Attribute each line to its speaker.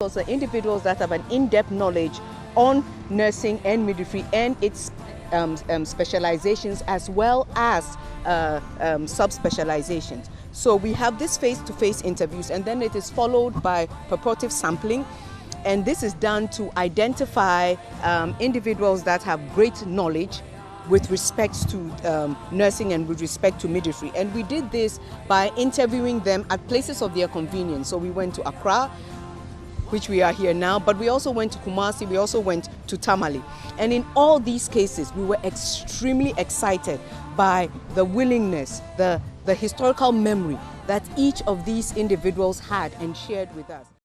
Speaker 1: Also, individuals that have an in-depth knowledge on nursing and midwifery and its specializations, as well as subspecializations. So we have this face-to-face interviews, and then it is followed by purportive sampling. And this is done to identify individuals that have great knowledge with respect to nursing and with respect to midwifery. And we did this by interviewing them at places of their convenience. So we went to Accra, which we are here now, but we also went to Kumasi, we also went to Tamale. And in all these cases, we were extremely excited by the willingness, the historical memory that each of these individuals had and shared with us.